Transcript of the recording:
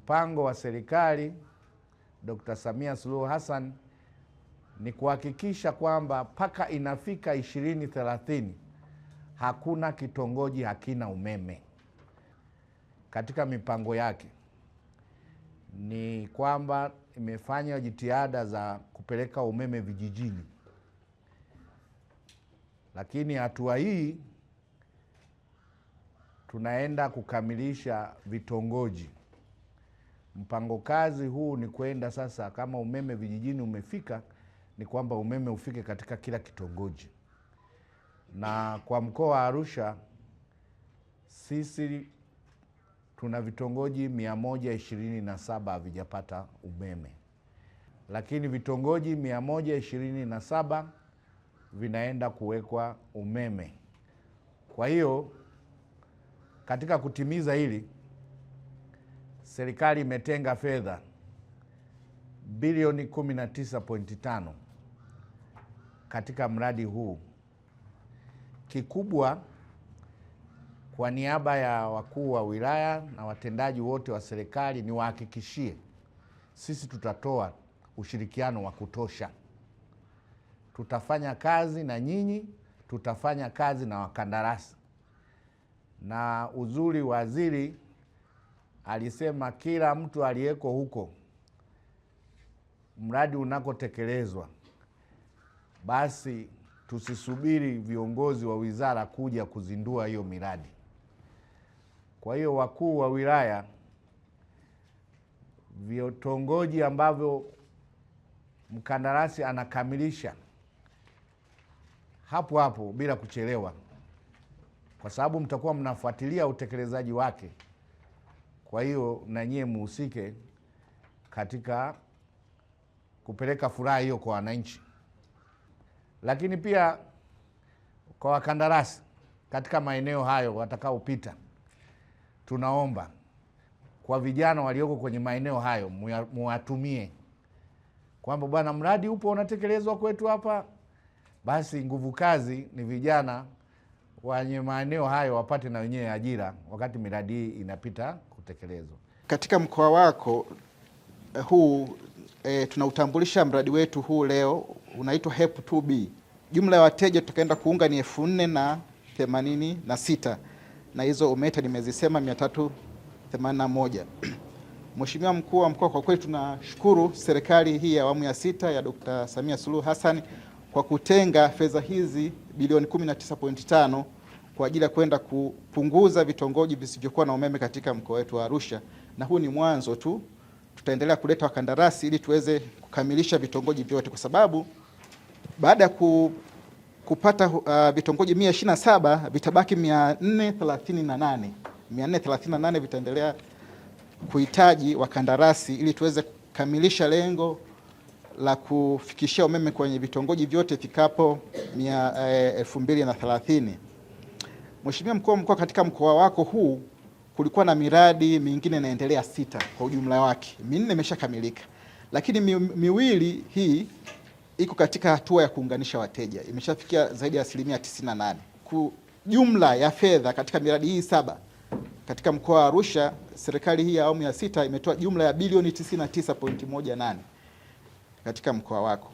mpango wa serikali Dr. Samia Suluhu Hassan ni kuhakikisha kwamba mpaka inafika 2030 hakuna kitongoji hakina umeme. Katika mipango yake ni kwamba imefanya jitihada za kupeleka umeme vijijini, lakini hatua hii tunaenda kukamilisha vitongoji. Mpango kazi huu ni kwenda sasa, kama umeme vijijini umefika, ni kwamba umeme ufike katika kila kitongoji. Na kwa mkoa wa Arusha sisi tuna vitongoji 127 havijapata umeme, lakini vitongoji 127 vinaenda kuwekwa umeme. Kwa hiyo katika kutimiza hili, serikali imetenga fedha bilioni 19.5 katika mradi huu. Kikubwa, kwa niaba ya wakuu wa wilaya na watendaji wote wa serikali, ni wahakikishie sisi tutatoa ushirikiano wa kutosha. Tutafanya kazi na nyinyi, tutafanya kazi na wakandarasi. Na uzuri, waziri alisema kila mtu aliyeko huko mradi unakotekelezwa, basi tusisubiri viongozi wa wizara kuja kuzindua hiyo miradi. Kwa hiyo wakuu wa wilaya, vitongoji ambavyo mkandarasi anakamilisha hapo hapo bila kuchelewa, kwa sababu mtakuwa mnafuatilia utekelezaji wake. Kwa hiyo na nyie muhusike katika kupeleka furaha hiyo kwa wananchi. Lakini pia kwa wakandarasi katika maeneo hayo watakaopita, tunaomba kwa vijana walioko kwenye maeneo hayo muwatumie kwamba bwana, mradi upo unatekelezwa kwetu hapa, basi nguvu kazi ni vijana wenye maeneo hayo wapate na wenyewe ajira wakati miradi hii inapita kutekelezwa. Katika mkoa wako huu tunautambulisha mradi wetu huu leo, unaitwa HEP 2B. Jumla ya wateja tutakaenda kuunga ni 4086 na hizo umeta nimezisema 381. Mheshimiwa Mkuu wa Mkoa, kwa kweli tunashukuru serikali hii ya awamu ya 6 ya Dr. Samia Suluhu Hassan kwa kutenga fedha hizi bilioni 19.5 kwa ajili ya kwenda kupunguza vitongoji visivyokuwa na umeme katika mkoa wetu wa Arusha, na huu ni mwanzo tu. Tutaendelea kuleta wakandarasi ili tuweze kukamilisha vitongoji vyote, kwa sababu baada ya kupata vitongoji 127 vitabaki 438. 438 vitaendelea kuhitaji wakandarasi ili tuweze kukamilisha lengo la kufikishia umeme kwenye vitongoji vyote fikapo 2030. Mheshimiwa Mkuu wa Mkoa, katika mkoa wako huu kulikuwa na miradi mingine inaendelea 6 kwa ujumla wake. 4 imeshakamilika, lakini miwili hii iko katika hatua ya kuunganisha wateja, imeshafikia zaidi ya 98%. Jumla ya fedha katika miradi hii 7 katika mkoa wa Arusha, serikali hii ya awamu ya 6 imetoa jumla ya bilioni 99.18 katika mkoa wako.